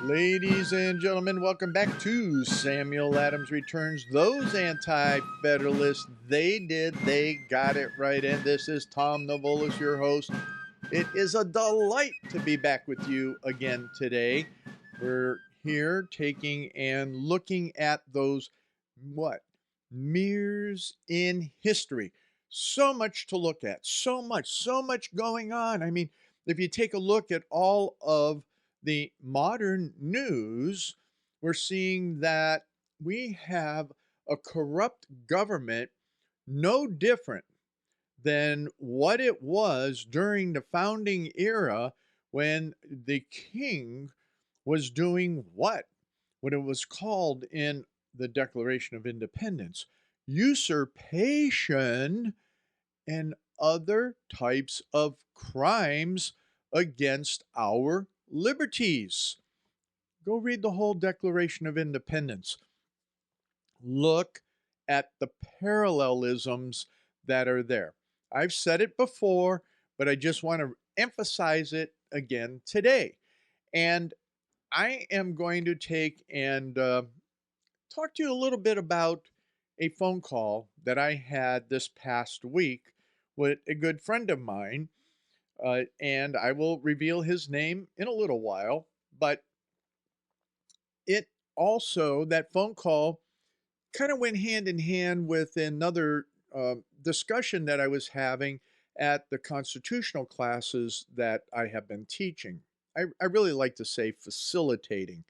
Ladies and gentlemen, welcome back to Samuel Adams Returns. Those anti-federalists, they got it right. And this is Tom Novolis, your host. It is a delight to be back with you again today. We're here taking and looking at those, what, mirrors in history. So much to look at, so much going on. I mean, if you take a look at all of the modern news, we're seeing that we have a corrupt government no different than what it was during the founding era when the king was doing what? What it was called in the Declaration of Independence usurpation and other types of crimes against our liberties. Go read the whole Declaration of Independence. Look at the parallelisms that are there. I've said it before, but I just want to emphasize it again today. And I am going to take and talk to you a little bit about a phone call that I had this past week with a good friend of mine. And I will reveal his name in a little while. But it also, that phone call kind of went hand in hand with another discussion that I was having at the constitutional classes that I have been teaching. I really like to say facilitating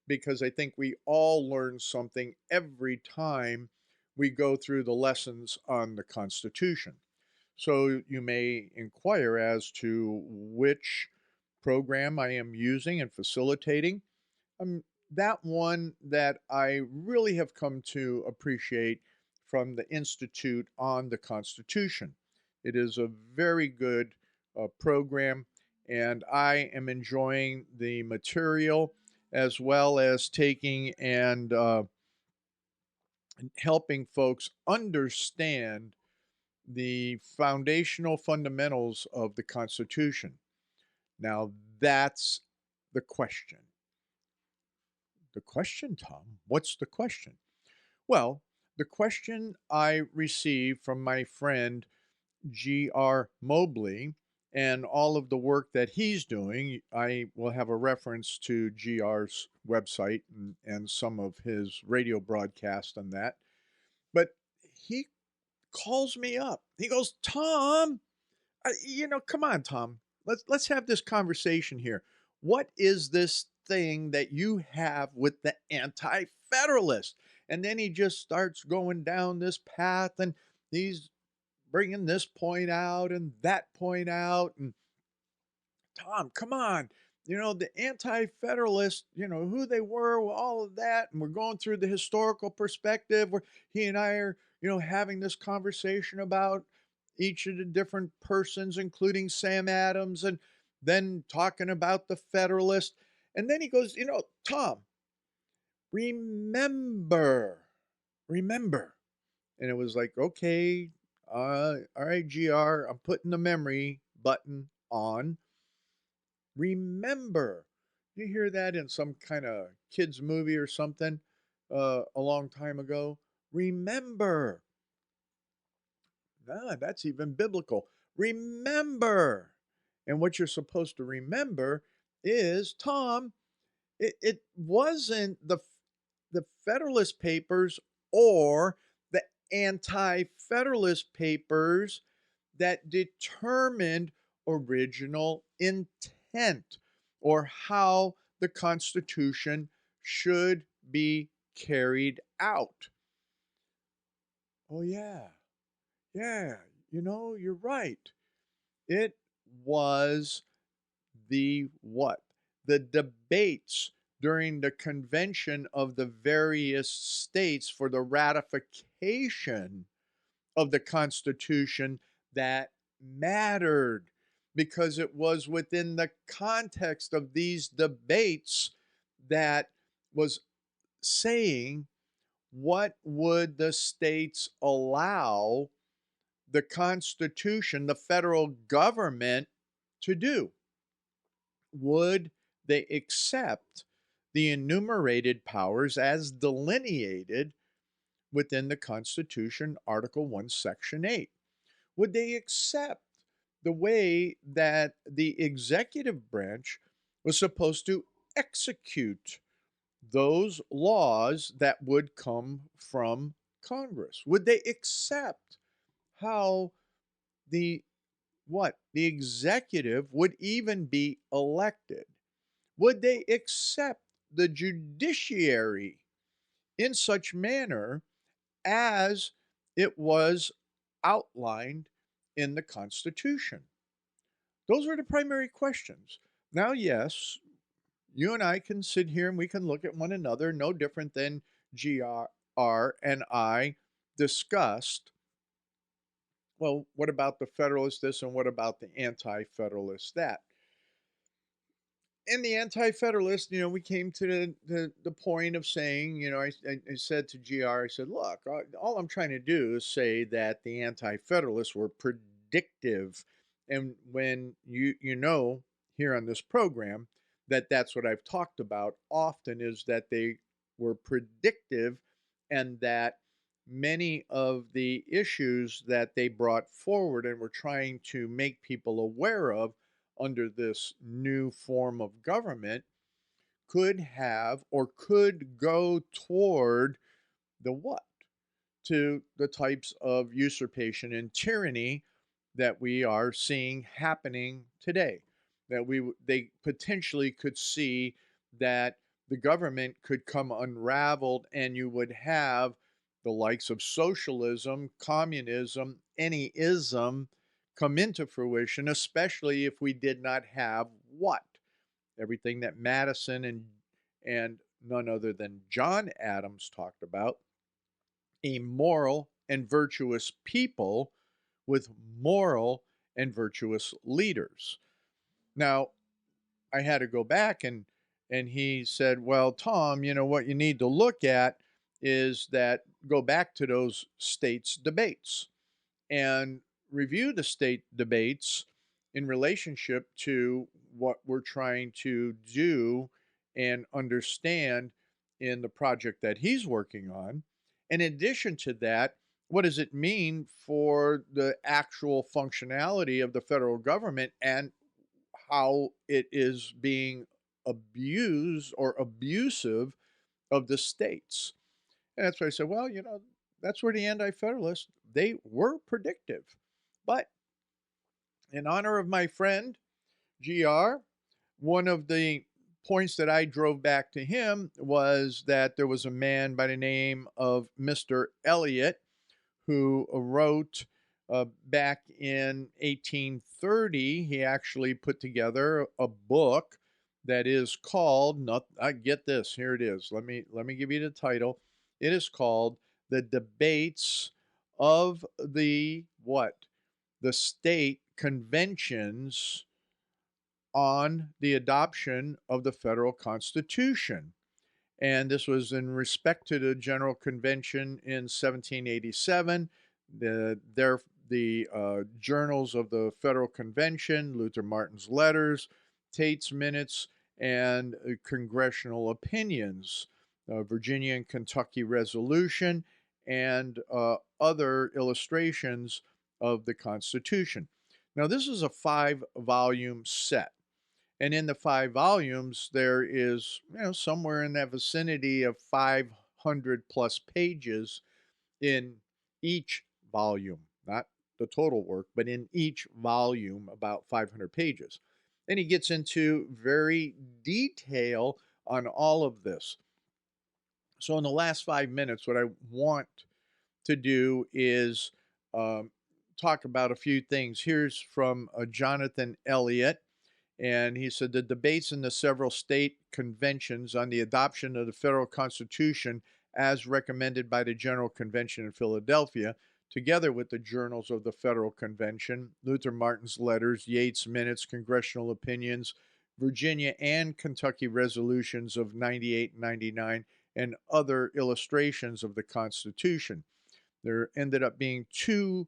because I think we all learn something every time we go through the lessons on the Constitution. So you may inquire as to which program I am using and facilitating. That one that I really have come to appreciate from the Institute on the Constitution. It is a very good program, and I am enjoying the material as well as taking and helping folks understand the foundational fundamentals of the Constitution. Now, that's the question. The question, Tom? What's the question? Well, the question I received from my friend G.R. Mobley and all of the work that he's doing, I will have a reference to GR's website and some of his radio broadcast on that. But he calls me up. He goes, Tom, come on, Tom. Let's have this conversation here. What is this thing that you have with the anti-federalist? And then he just starts going down this path, and he's bringing this point out and that point out. And Tom, come on. The anti-federalists, who they were, all of that. And we're going through the historical perspective where he and I are, having this conversation about each of the different persons, including Sam Adams, and then talking about the Federalist. And then he goes, Tom, remember, remember. And it was like, okay, all right, GR, I'm putting the memory button on. Remember. You hear that in some kind of kids movie or something a long time ago? Remember. Nah, that's even biblical. Remember. And what you're supposed to remember is, Tom, it wasn't the Federalist Papers or the Anti-federalist Papers that determined original intent or how the Constitution should be carried out. Oh, yeah. Yeah. You're right. It was the what? The debates during the convention of the various states for the ratification of the Constitution that mattered because it was within the context of these debates that was saying what would the states allow the Constitution, the federal government, to do. Would they accept the enumerated powers as delineated within the Constitution, Article 1, Section 8? Would they accept the way that the executive branch was supposed to execute those laws that would come from Congress? Would they accept how the the executive would even be elected? Would they accept the judiciary in such manner as it was outlined in the Constitution? Those are the primary questions. Now, yes, you and I can sit here and we can look at one another, no different than GR and I discussed. Well, what about the Federalist this and what about the Anti-federalist that? And the Anti-federalist, we came to the point of saying, I said to GR, I said, look, all I'm trying to do is say that the Anti-federalists were predictive. And when here on this program, that's what I've talked about often, is that they were predictive, and that many of the issues that they brought forward and were trying to make people aware of under this new form of government could have or could go toward the what? To the types of usurpation and tyranny that we are seeing happening today. That they potentially could see that the government could come unraveled, and you would have the likes of socialism, communism, any ism come into fruition, especially if we did not have what? Everything that Madison and none other than John Adams talked about, a moral and virtuous people with moral and virtuous leaders. Now, I had to go back and he said, "Well, Tom, what you need to look at is that go back to those states debates and review the state debates in relationship to what we're trying to do and understand in the project that he's working on. In addition to that, what does it mean for the actual functionality of the federal government and how it is being abused or abusive of the states?" And that's why I said, well, that's where the Anti-federalists, they were predictive. But in honor of my friend, GR, one of the points that I drove back to him was that there was a man by the name of Mr. Eliot who wrote back in 1830. He actually put together a book that is called, not, I get this, here it is. Let me give you the title. It is called The Debates of the what? The State Conventions on the Adoption of the Federal Constitution. And this was in respect to the General Convention in 1787. The journals of the Federal Convention, Luther Martin's letters, Tate's minutes, and congressional opinions, Virginia and Kentucky resolution, and other illustrations of the Constitution. Now, this is a 5-volume set. And in the 5 volumes, there is, somewhere in that vicinity of 500 plus pages in each volume, not the total work, but in each volume, about 500 pages. And he gets into very detail on all of this. So in the last 5 minutes, what I want to do is talk about a few things. Here's from Jonathan Elliott. And he said the debates in the several state conventions on the adoption of the federal constitution as recommended by the General Convention in Philadelphia, together with the journals of the Federal Convention, Luther Martin's letters, Yates minutes, congressional opinions, Virginia and Kentucky resolutions of 98 and 99, and other illustrations of the Constitution. There ended up being two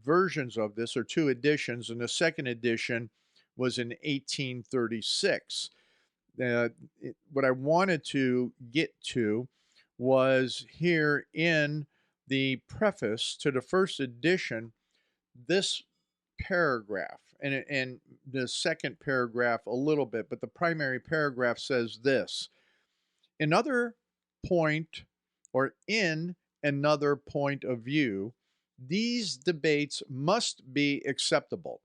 versions of this, or two editions, and the second edition was in 1836. What I wanted to get to was here in the preface to the first edition, this paragraph, and the second paragraph a little bit, but the primary paragraph says this: another point, or in another point of view, these debates must be acceptable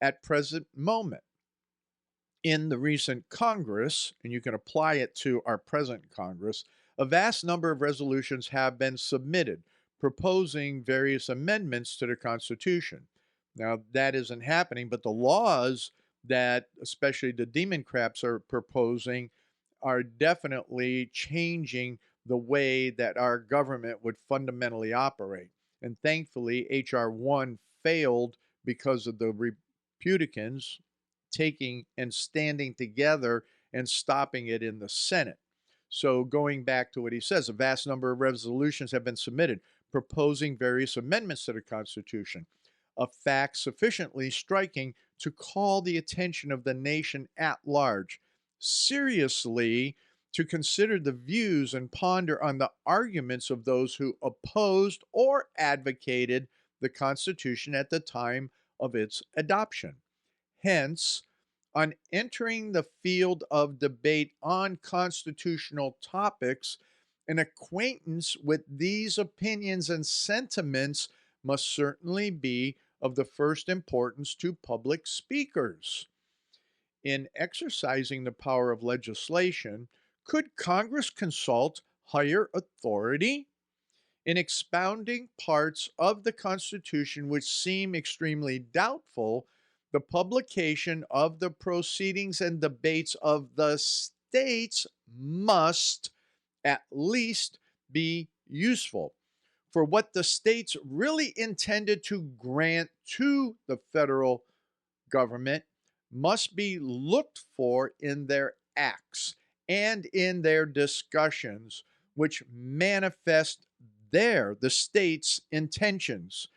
at present moment. In the recent Congress, and you can apply it to our present Congress, a vast number of resolutions have been submitted proposing various amendments to the Constitution. Now, that isn't happening, but the laws that especially the Democrats are proposing are definitely changing the way that our government would fundamentally operate. And thankfully, H.R. 1 failed because of the Republicans taking and standing together and stopping it in the Senate. So, going back to what he says, a vast number of resolutions have been submitted proposing various amendments to the Constitution, a fact sufficiently striking to call the attention of the nation at large seriously to consider the views and ponder on the arguments of those who opposed or advocated the Constitution at the time of its adoption. Hence, on entering the field of debate on constitutional topics, an acquaintance with these opinions and sentiments must certainly be of the first importance to public speakers. In exercising the power of legislation, could Congress consult higher authority? In expounding parts of the Constitution which seem extremely doubtful, the publication of the proceedings and debates of the states must at least be useful. For what the states really intended to grant to the federal government must be looked for in their acts and in their discussions, which manifest the state's intentions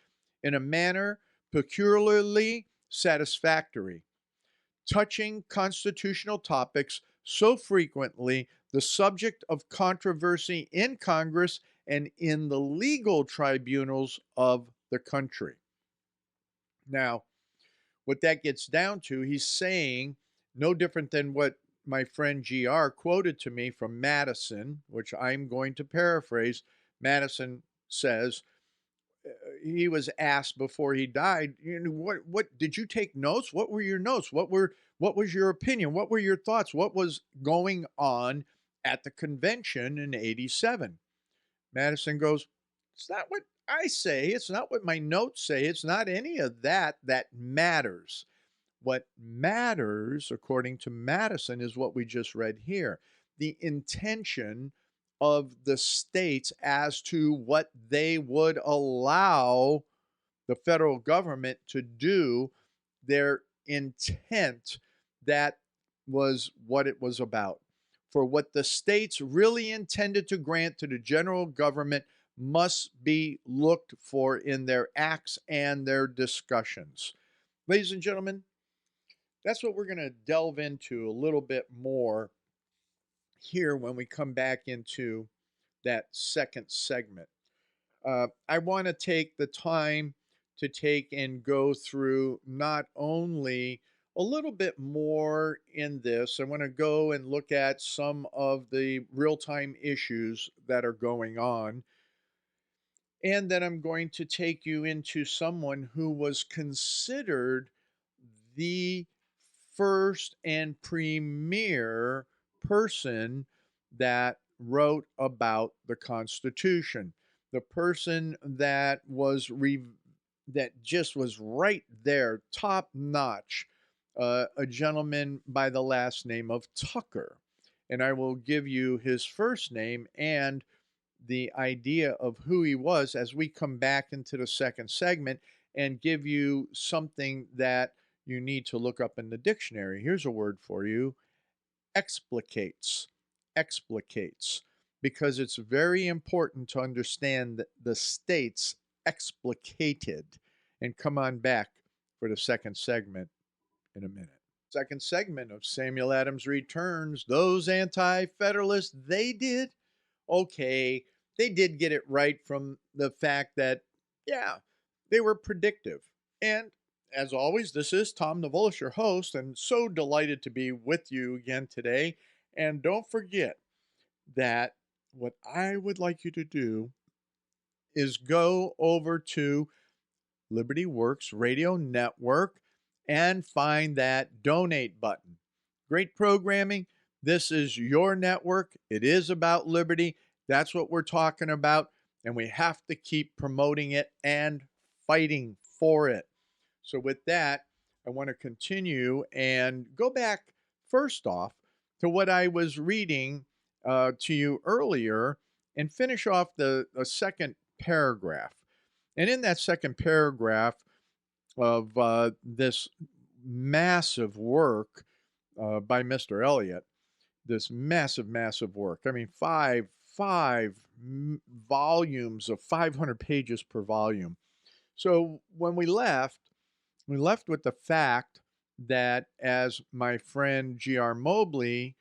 in a manner peculiarly satisfactory. Touching constitutional topics so frequently the subject of controversy in Congress and in the legal tribunals of the country. Now, what that gets down to, he's saying no different than what my friend GR quoted to me from Madison, which I'm going to paraphrase. Madison says, he was asked before he died, what did you take notes? What were your notes? What was your opinion? What were your thoughts? What was going on at the convention in 87? Madison goes, it's not what I say, it's not what my notes say, it's not any of that that matters. What matters, according to Madison, is what we just read here: the intention of the states as to what they would allow the federal government to do, their intent. That was what it was about. For what the states really intended to grant to the general government must be looked for in their acts and their discussions. Ladies and gentlemen, that's what we're going to delve into a little bit more here when we come back into that second segment. I want to take the time to take and go through not only a little bit more in this, I want to go and look at some of the real time issues that are going on. And then I'm going to take you into someone who was considered the first and premier person that wrote about the Constitution, the person that that just was right there, top notch, a gentleman by the last name of Tucker. And I will give you his first name and the idea of who he was as we come back into the second segment and give you something that you need to look up in the dictionary. Here's a word for you: explicates. Explicates. Because it's very important to understand that the states explicated. And come on back for the second segment in a minute. Second segment of Samuel Adams Returns. Those anti federalists, they did okay. They did get it right from the fact that, yeah, they were predictive. And as always, this is Tom Navolis, your host, and so delighted to be with you again today. And don't forget that what I would like you to do is go over to Liberty Works Radio Network and find that donate button. Great programming. This is your network. It is about liberty. That's what we're talking about. And we have to keep promoting it and fighting for it. So, with that, I want to continue and go back first off to what I was reading to you earlier and finish off the second paragraph. And in that second paragraph of this massive work by Mr. Eliot, this massive work. I mean, five volumes of 500 pages per volume. So when we left with the fact that, as my friend G.R. Mobley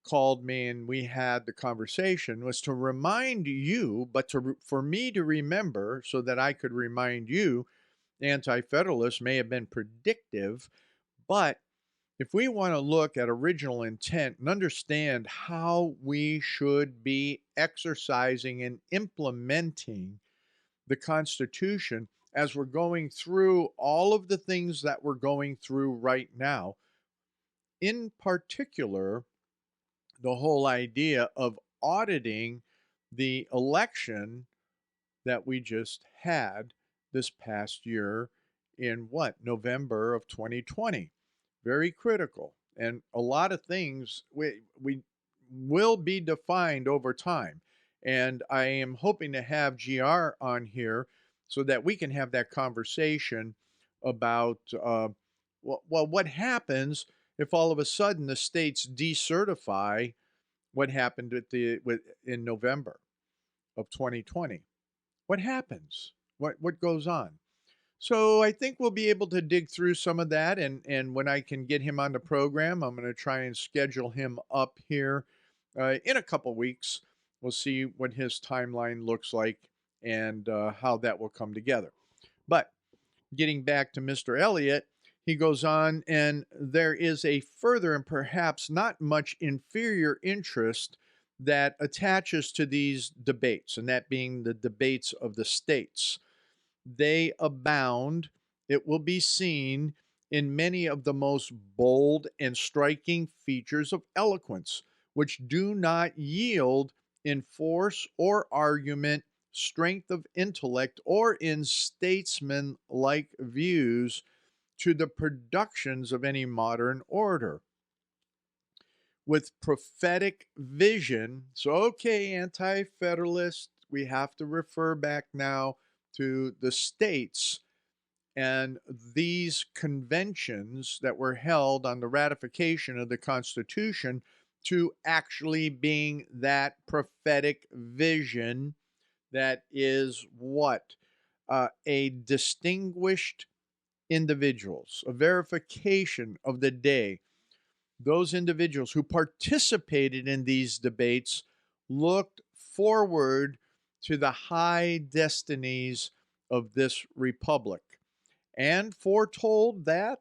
called me and we had the conversation, was to remind you, but for me to remember so that I could remind you, anti-federalists may have been predictive, but if we want to look at original intent and understand how we should be exercising and implementing the Constitution as we're going through all of the things that we're going through right now, in particular, the whole idea of auditing the election that we just had this past year in November of 2020. Very critical. And a lot of things we will be defined over time. And I am hoping to have GR on here so that we can have that conversation about what happens if all of a sudden the states decertify what happened in November of 2020. What happens? What goes on? So I think we'll be able to dig through some of that, and when I can get him on the program, I'm going to try and schedule him up here in a couple weeks. We'll see what his timeline looks like and how that will come together. But getting back to Mr. Eliot, he goes on, and there is a further and perhaps not much inferior interest that attaches to these debates, and that being the debates of the states. They abound, it will be seen, in many of the most bold and striking features of eloquence, which do not yield in force or argument, strength of intellect, or in statesman-like views to the productions of any modern orator. With prophetic vision, so okay, anti-federalist, we have to refer back now to the states and these conventions that were held on the ratification of the Constitution to actually being that prophetic vision that is what? A distinguished individuals, a verification of the day. Those individuals who participated in these debates looked forward to the high destinies of this republic and foretold that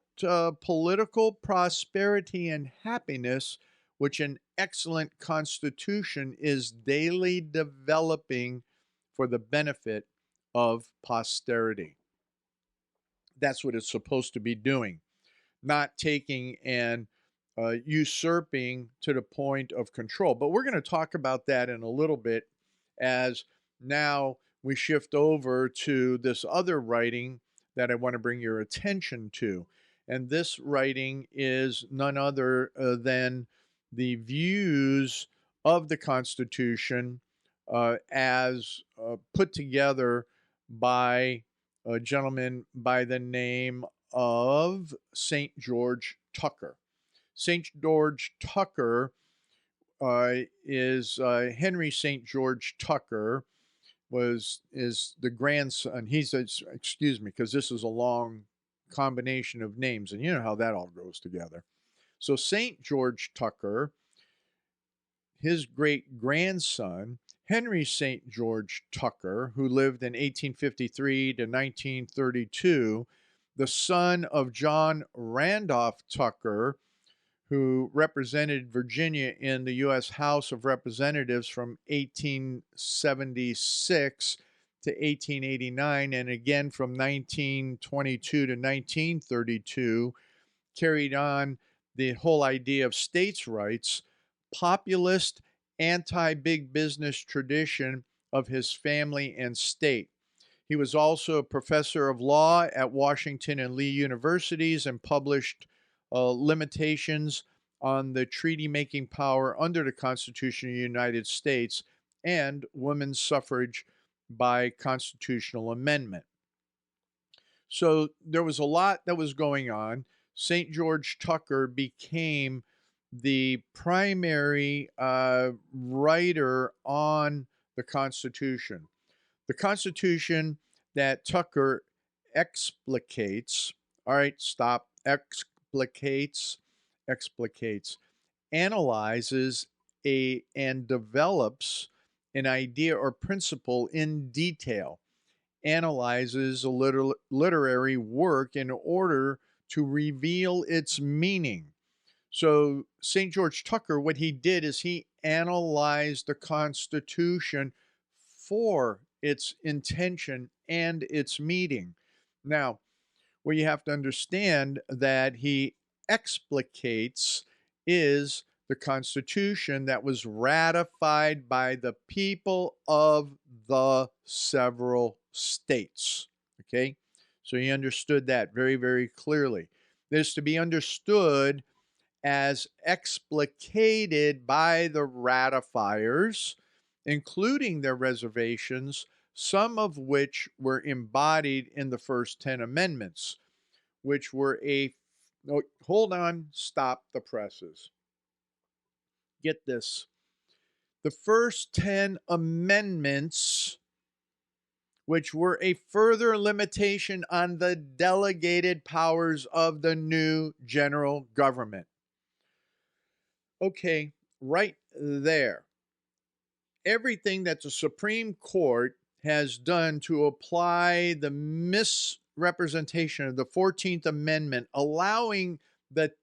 political prosperity and happiness, which an excellent constitution is daily developing for the benefit of posterity. That's what it's supposed to be doing, not taking and usurping to the point of control. But we're going to talk about that in a little bit as now we shift over to this other writing that I want to bring your attention to. And this writing is none other than the views of the Constitution as put together by a gentleman by the name of St. George Tucker. St. George Tucker is Henry St. George Tucker is the grandson. Excuse me, because this is a long combination of names, and you know how that all goes together. So St. George Tucker, his great grandson, Henry St. George Tucker, who lived in 1853 to 1932, the son of John Randolph Tucker, who represented Virginia in the U.S. House of Representatives from 1876 to 1889, and again from 1922 to 1932, carried on the whole idea of states' rights, populist, anti-big business tradition of his family and state. He was also a professor of law at Washington and Lee universities and published limitations on the treaty-making power under the Constitution of the United States and women's suffrage by constitutional amendment. So there was a lot that was going on. St. George Tucker became the primary writer on the Constitution. The Constitution that Tucker explicates, all right, stop, explicates, analyzes and develops an idea or principle in detail, analyzes a literary work in order to reveal its meaning. So St. George Tucker, what he did is he analyzed the Constitution for its intention and its meaning. Now, what you have to understand that he explicates is the Constitution that was ratified by the people of the several states. Okay? So he understood that very, very clearly. It is to be understood as explicated by the ratifiers, including their reservations, some of which were embodied in the first 10 amendments, which were hold on, stop the presses. Get this. The first 10 amendments, which were a further limitation on the delegated powers of the new general government. Okay, right there. Everything that the Supreme Court has done to apply the misrepresentation of the 14th Amendment, allowing the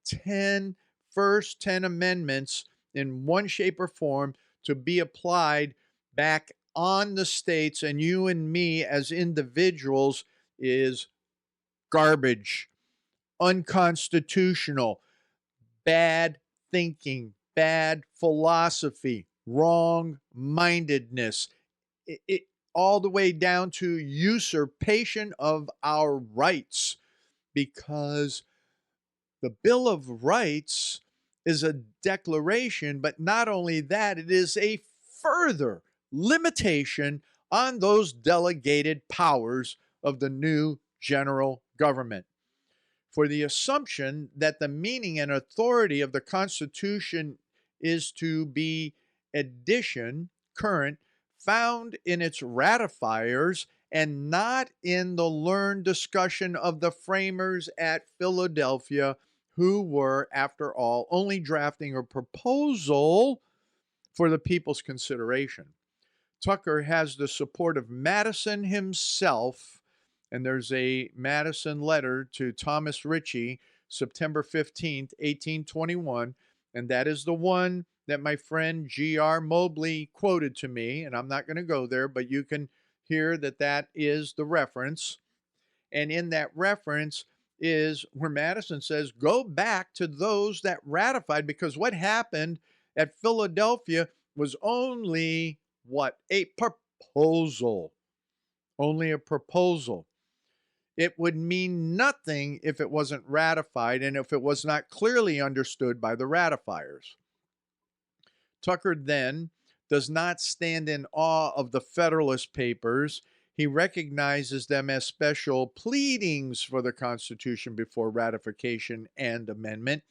first 10 amendments in one shape or form to be applied back on the states and you and me as individuals, is garbage, unconstitutional, bad thinking, bad philosophy, wrong-mindedness, all the way down to usurpation of our rights, because the Bill of Rights is a declaration, but not only that, it is a further limitation on those delegated powers of the new general government. For the assumption that the meaning and authority of the Constitution is to be current, found in its ratifiers and not in the learned discussion of the framers at Philadelphia, who were, after all, only drafting a proposal for the people's consideration. Tucker has the support of Madison himself, and there's a Madison letter to Thomas Ritchie, September 15th, 1821, and that is the one that my friend G.R. Mobley quoted to me, and I'm not going to go there, but you can hear that that is the reference. And in that reference is where Madison says, go back to those that ratified, because what happened at Philadelphia was only what? A proposal. Only a proposal. It would mean nothing if it wasn't ratified and if it was not clearly understood by the ratifiers. Tucker then does not stand in awe of the Federalist Papers. He recognizes them as special pleadings for the Constitution before ratification and amendment.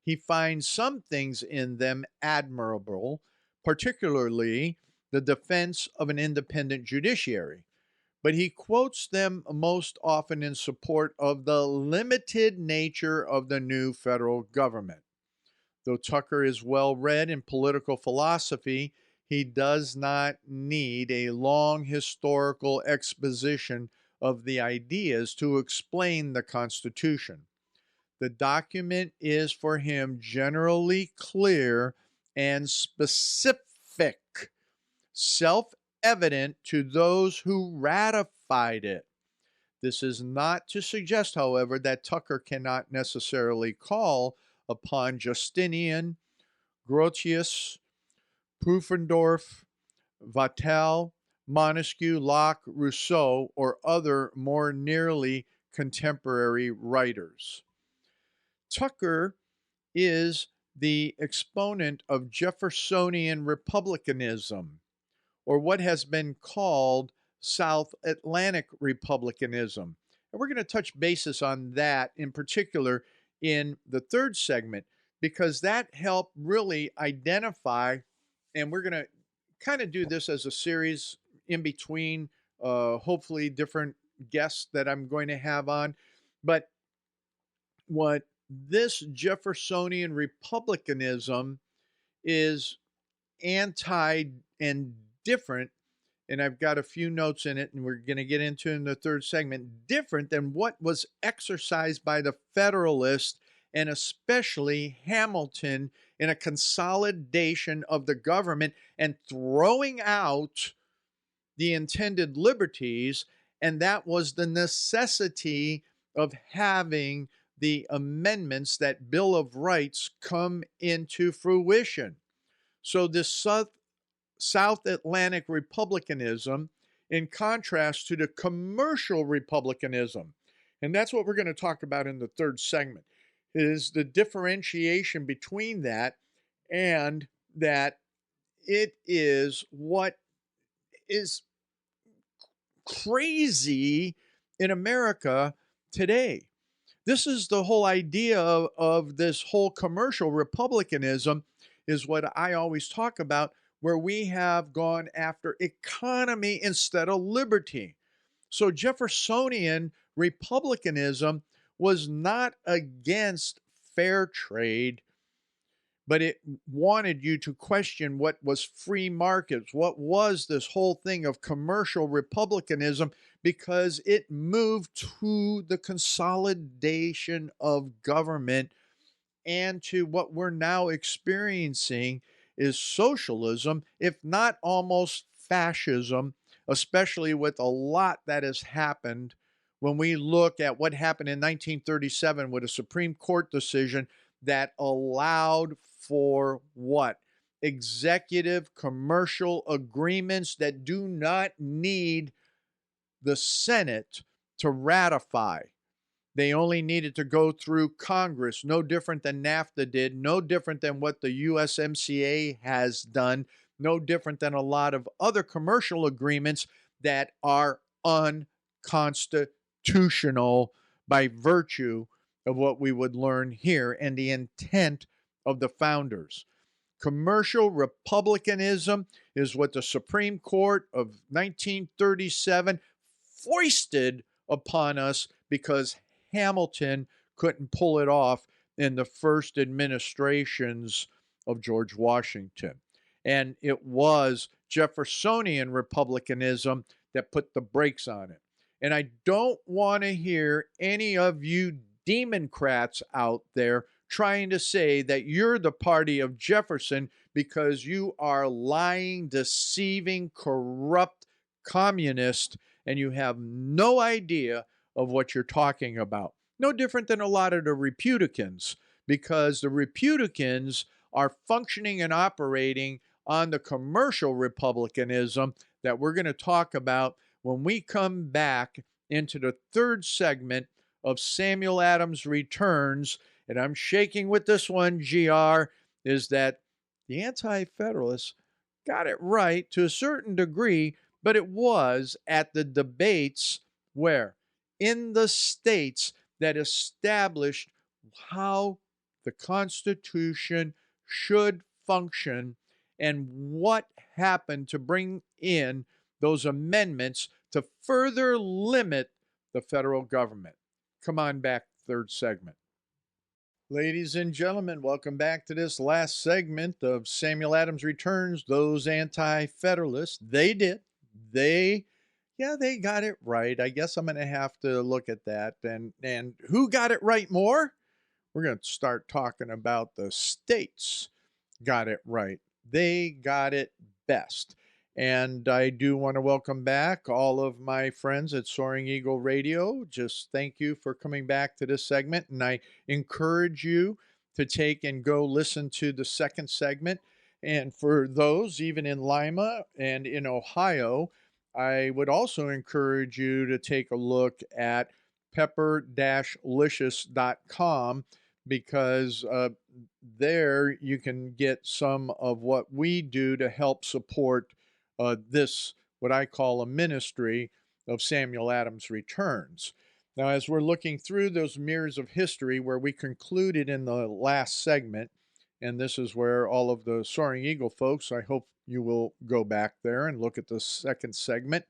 He finds some things in them admirable, particularly the defense of an independent judiciary. But he quotes them most often in support of the limited nature of the new federal government. Though Tucker is well read in political philosophy, he does not need a long historical exposition of the ideas to explain the Constitution. The document is for him generally clear and specific, self-evident to those who ratified it. This is not to suggest, however, that Tucker cannot necessarily call upon Justinian, Grotius, Pufendorf, Vattel, Montesquieu, Locke, Rousseau, or other more nearly contemporary writers. Tucker is the exponent of Jeffersonian republicanism, or what has been called South Atlantic republicanism. And we're going to touch basis on that in particular in the third segment, because that helped really identify, and we're going to kind of do this as a series in between, hopefully different guests that I'm going to have on. But what this Jeffersonian republicanism is anti and different, and I've got a few notes in it, and we're going to get into in the third segment, different than what was exercised by the Federalists, and especially Hamilton, in a consolidation of the government and throwing out the intended liberties, and that was the necessity of having the amendments, that Bill of Rights, come into fruition. So this South Atlantic republicanism, in contrast to the commercial republicanism, and that's what we're going to talk about in the third segment, is the differentiation between that, and that it is what is crazy in America today. This is the whole idea of this whole commercial republicanism, is what I always talk about, where we have gone after economy instead of liberty. So Jeffersonian republicanism was not against fair trade, but it wanted you to question what was free markets, what was this whole thing of commercial republicanism, because it moved to the consolidation of government, and to what we're now experiencing is socialism, if not almost fascism, especially with a lot that has happened when we look at what happened in 1937 with a Supreme Court decision that allowed for what? Executive commercial agreements that do not need the Senate to ratify. They only needed to go through Congress, no different than NAFTA did, no different than what the USMCA has done, no different than a lot of other commercial agreements that are unconstitutional by virtue of what we would learn here and the intent of the founders. Commercial republicanism is what the Supreme Court of 1937 foisted upon us, because Hamilton couldn't pull it off in the first administrations of George Washington. And it was Jeffersonian republicanism that put the brakes on it. And I don't want to hear any of you Democrats out there trying to say that you're the party of Jefferson, because you are lying, deceiving, corrupt communist, and you have no idea of what you're talking about. No different than a lot of the Republicans, because the Republicans are functioning and operating on the commercial republicanism that we're going to talk about when we come back into the third segment of Samuel Adams Returns. And I'm shaking with this one, GR, is that the Anti-Federalists got it right to a certain degree, but it was at the debates where? In the states that established how the Constitution should function, and what happened to bring in those amendments to further limit the federal government. Come on back, third segment. Ladies and gentlemen, welcome back to this last segment of Samuel Adams Returns. Those anti-federalists, they did. They yeah, they got it right. I guess I'm going to have to look at that. And who got it right more? We're going to start talking about the states got it right. They got it best. And I do want to welcome back all of my friends at Soaring Eagle Radio. Just thank you for coming back to this segment. And I encourage you to take and go listen to the second segment. And for those, even in Lima and in Ohio, I would also encourage you to take a look at pepper-licious.com because there you can get some of what we do to help support this, what I call a ministry of Samuel Adams Returns. Now, as we're looking through those mirrors of history where we concluded in the last segment, and this is where all of the Soaring Eagle folks, I hope you will go back there and look at the second segment,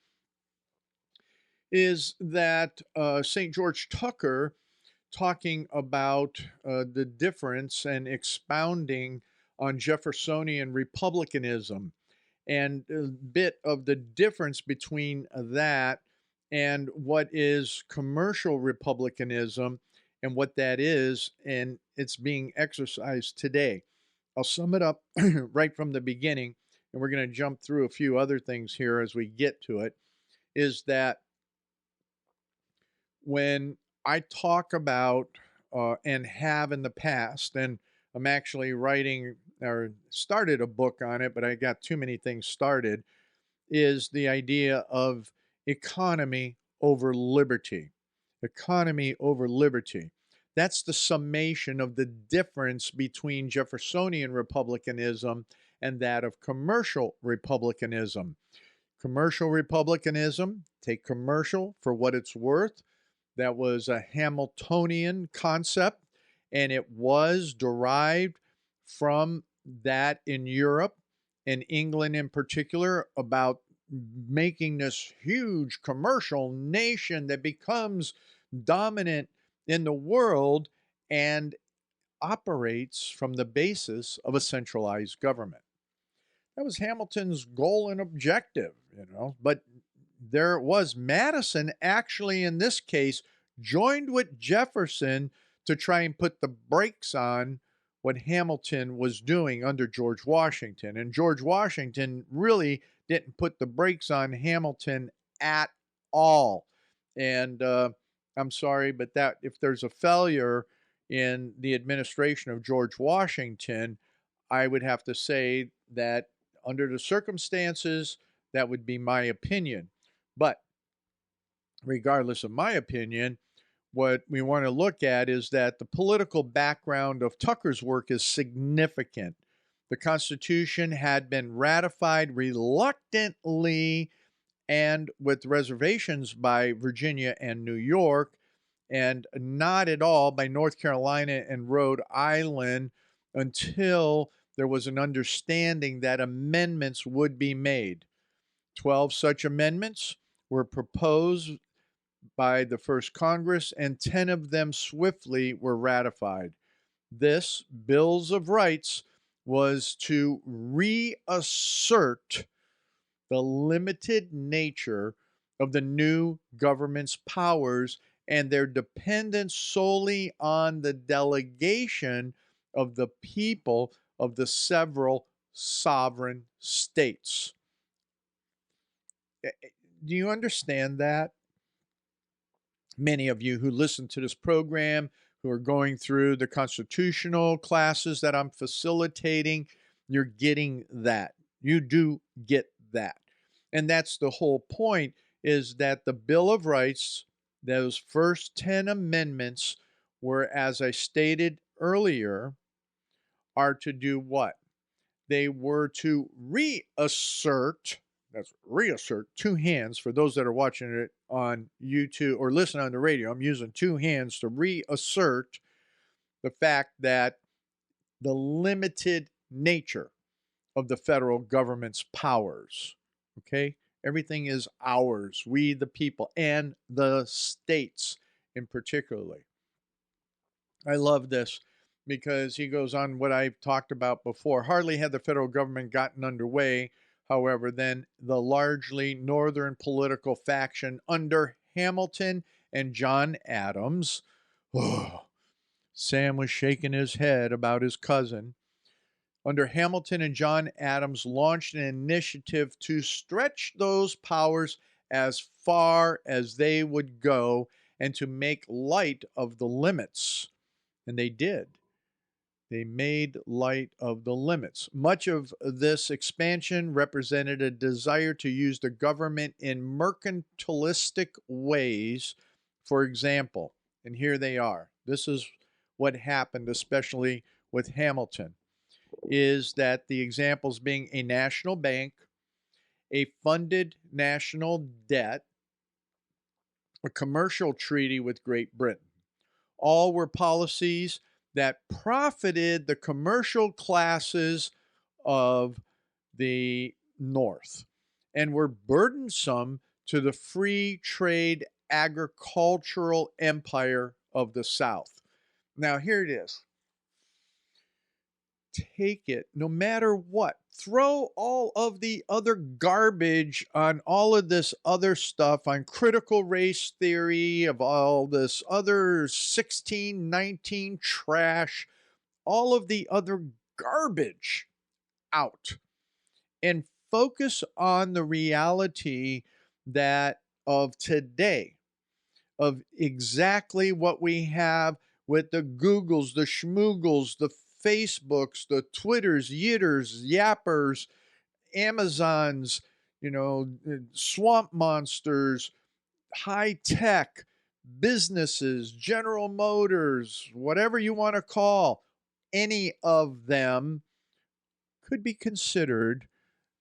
is that St. George Tucker talking about the difference and expounding on Jeffersonian republicanism and a bit of the difference between that and what is commercial republicanism and what that is, and it's being exercised today. I'll sum it up right from the beginning, and we're going to jump through a few other things here as we get to it. Is that when I talk about and have in the past, and I'm actually writing or started a book on it, but I got too many things started, is the idea of economy over liberty. Economy over liberty. That's the summation of the difference between Jeffersonian republicanism and that of commercial republicanism. Commercial republicanism, take commercial for what it's worth. That was a Hamiltonian concept, and it was derived from that in Europe and England in particular about making this huge commercial nation that becomes dominant in the world and operates from the basis of a centralized government. That was Hamilton's goal and objective, but there it was. Madison actually, in this case, joined with Jefferson to try and put the brakes on what Hamilton was doing under George Washington. And George Washington really didn't put the brakes on Hamilton at all. And I'm sorry, but that if there's a failure in the administration of George Washington, I would have to say that under the circumstances, that would be my opinion. But regardless of my opinion, what we want to look at is that the political background of Tucker's work is significant. The Constitution had been ratified reluctantly and with reservations by Virginia and New York, and not at all by North Carolina and Rhode Island until there was an understanding that amendments would be made. 12 such amendments were proposed by the first Congress, and 10 of them swiftly were ratified. This Bills of Rights was to reassert the limited nature of the new government's powers and their dependence solely on the delegation of the people of the several sovereign states. Do you understand that? Many of you who listen to this program, who are going through the constitutional classes that I'm facilitating, you're getting that. You do get that. And that's the whole point, is that the Bill of Rights, those first 10 amendments were, as I stated earlier, are to do what? They were to reassert, that's reassert, two hands for those that are watching it on YouTube or listening on the radio. I'm using two hands to reassert the fact that the limited nature of the federal government's powers, okay? Everything is ours, we the people, and the states in particularly. I love this. because he goes on what I've talked about before. Hardly had the federal government gotten underway, however, then the largely northern political faction under Hamilton and John Adams. Oh, Sam was shaking his head about his cousin. Under Hamilton and John Adams launched an initiative to stretch those powers as far as they would go and to make light of the limits. And they did. They made light of the limits. Much of this expansion represented a desire to use the government in mercantilistic ways. For example, and here they are. This is what happened, especially with Hamilton, is that the examples being a national bank, a funded national debt, a commercial treaty with Great Britain. All were policies that profited the commercial classes of the North and were burdensome to the free trade agricultural empire of the South. Now, here it is. Take it no matter what. Throw all of the other garbage on all of this other stuff, on critical race theory, of all this other 1619 trash, all of the other garbage out, and focus on the reality that of today, of exactly what we have with the Googles, the Schmoogles, the Facebooks, the Twitters, Yitters, Yappers, Amazons, swamp monsters, high tech, businesses, General Motors, whatever you want to call, any of them could be considered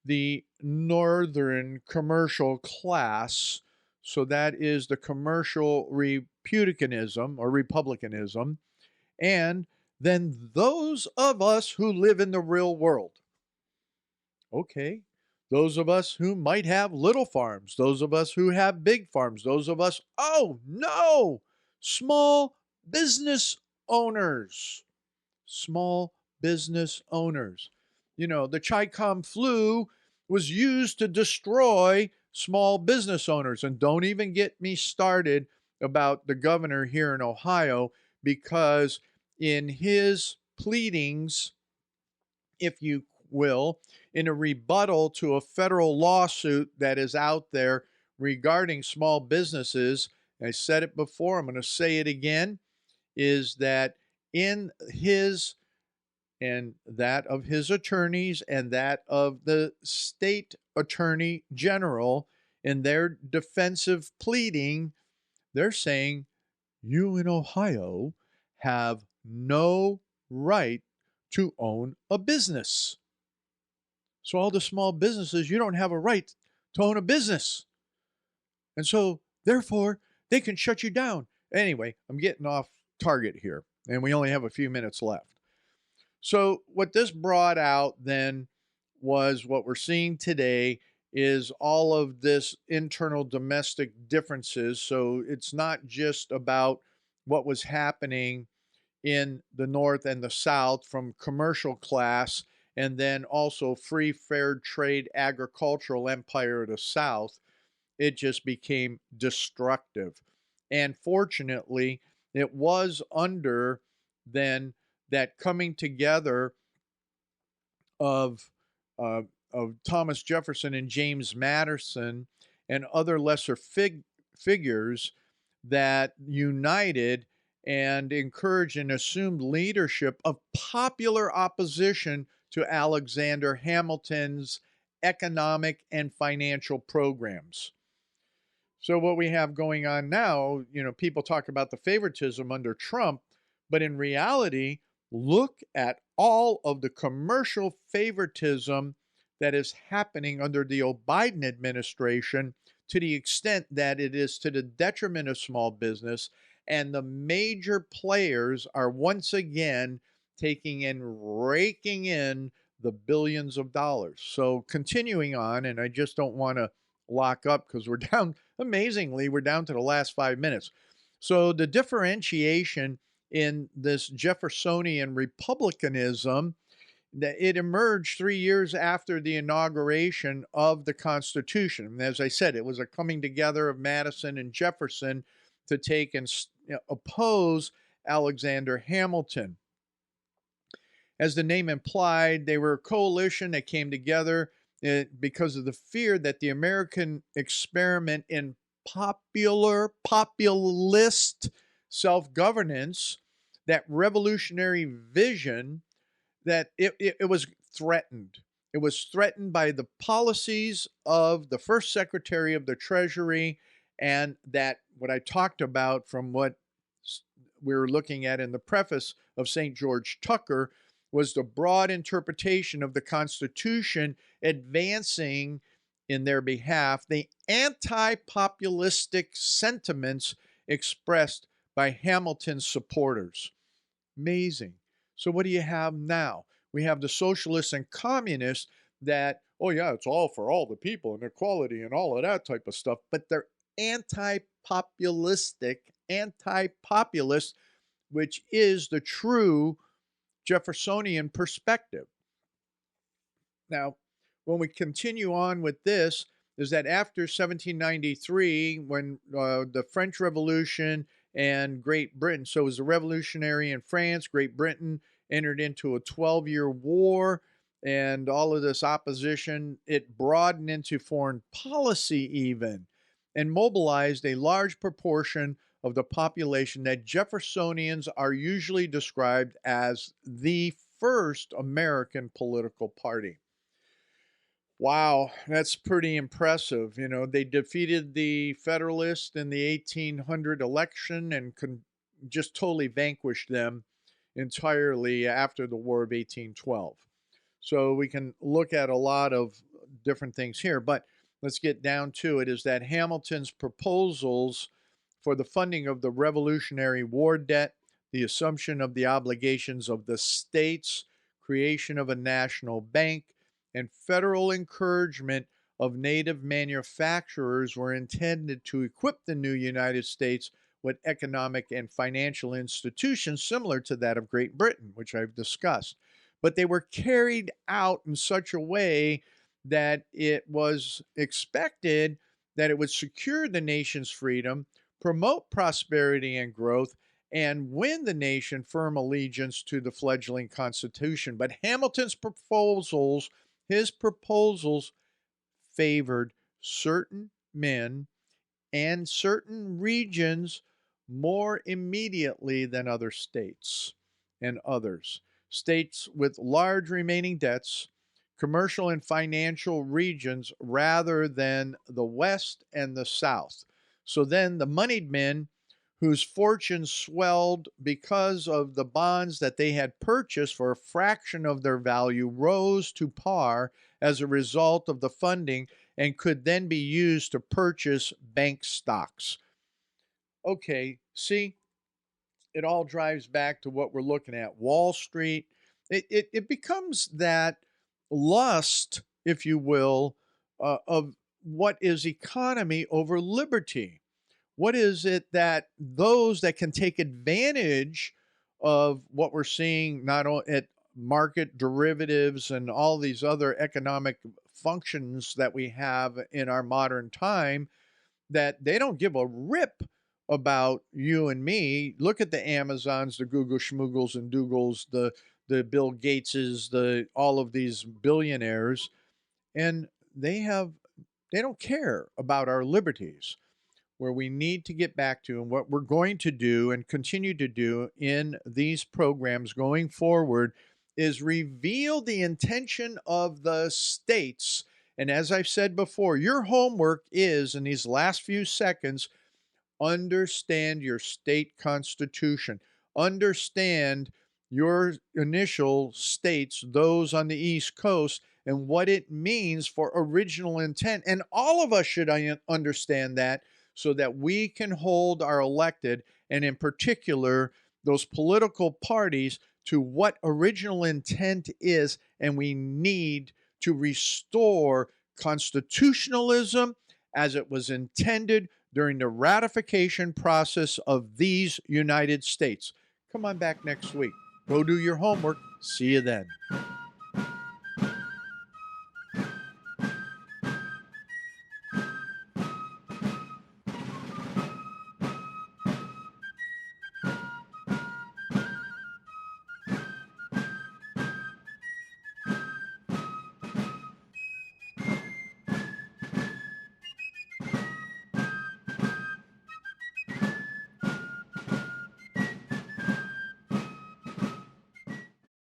the northern commercial class. So that is the commercial republicanism or republicanism. And then those of us who live in the real world. Okay, those of us who might have little farms, those of us who have big farms, those of us, oh no, small business owners. Small business owners. The Chi-Com flu was used to destroy small business owners. And don't even get me started about the governor here in Ohio, because in his pleadings, if you will, in a rebuttal to a federal lawsuit that is out there regarding small businesses, I said it before, I'm going to say it again, is that in his and that of his attorneys and that of the state attorney general, in their defensive pleading, they're saying you in Ohio have no right to own a business. So all the small businesses, you don't have a right to own a business. And so therefore, they can shut you down. Anyway, I'm getting off target here, and we only have a few minutes left. So what this brought out then was what we're seeing today is all of this internal domestic differences. So it's not just about what was happening in the North and the South from commercial class and then also free fair trade agricultural empire of the South. It just became destructive. And fortunately, it was under then that coming together of Thomas Jefferson and James Madison and other lesser figures that united and encouraged and assumed leadership of popular opposition to Alexander Hamilton's economic and financial programs. So what we have going on now, people talk about the favoritism under Trump, but in reality, look at all of the commercial favoritism that is happening under the Biden administration, to the extent that it is to the detriment of small business, and the major players are once again taking and raking in the billions of dollars. So continuing on, and I just don't want to lock up because we're down, amazingly, we're down to the last 5 minutes. So the differentiation in this Jeffersonian republicanism, that it emerged 3 years after the inauguration of the Constitution. And as I said, it was a coming together of Madison and Jefferson to take and oppose Alexander Hamilton. As the name implied, they were a coalition that came together because of the fear that the American experiment in populist self-governance, that revolutionary vision, that it was threatened. It was threatened by the policies of the first Secretary of the Treasury, and that what I talked about from what we were looking at in the preface of St. George Tucker was the broad interpretation of the Constitution advancing in their behalf the anti-populistic sentiments expressed by Hamilton's supporters. Amazing. So what do you have now? We have the socialists and communists that, oh yeah, it's all for all the people and equality and all of that type of stuff, but they're anti-populist, which is the true Jeffersonian perspective. Now, when we continue on with this, is that after 1793, when the French Revolution and Great Britain, so it was the revolutionary in France, Great Britain entered into a 12-year war, and all of this opposition, it broadened into foreign policy even, and mobilized a large proportion of the population that Jeffersonians are usually described as the first American political party. Wow, that's pretty impressive. You know, they defeated the Federalists in the 1800 election and just totally vanquished them entirely after the War of 1812. So we can look at a lot of different things here, but let's get down to it, is that Hamilton's proposals for the funding of the Revolutionary War debt, the assumption of the obligations of the states, creation of a national bank, and federal encouragement of native manufacturers were intended to equip the new United States with economic and financial institutions similar to that of Great Britain, which I've discussed. But they were carried out in such a way that it was expected that it would secure the nation's freedom, promote prosperity and growth, and win the nation firm allegiance to the fledgling Constitution. But Hamilton's proposals, his proposals favored certain men and certain regions more immediately than other states and others. States with large remaining debts, commercial and financial regions, rather than the West and the South. So then the moneyed men whose fortunes swelled because of the bonds that they had purchased for a fraction of their value rose to par as a result of the funding and could then be used to purchase bank stocks. Okay, see, it all drives back to what we're looking at. Wall Street, it becomes that lust, if you will, of what is economy over liberty. What is it that those that can take advantage of what we're seeing not only at market derivatives and all these other economic functions that we have in our modern time, that they don't give a rip about you and me. Look at the Amazons, the Google Schmoogles and Doogles, the Bill Gateses, all of these billionaires, and they don't care about our liberties. Where we need to get back to, and what we're going to do and continue to do in these programs going forward, is reveal the intention of the states. And as I've said before, your homework is, in these last few seconds, understand your state constitution. Understand your initial states, those on the East Coast, and what it means for original intent. And all of us should understand that, so that we can hold our elected, and in particular, those political parties, to what original intent is. And we need to restore constitutionalism as it was intended during the ratification process of these United States. Come on back next week. Go do your homework. See you then.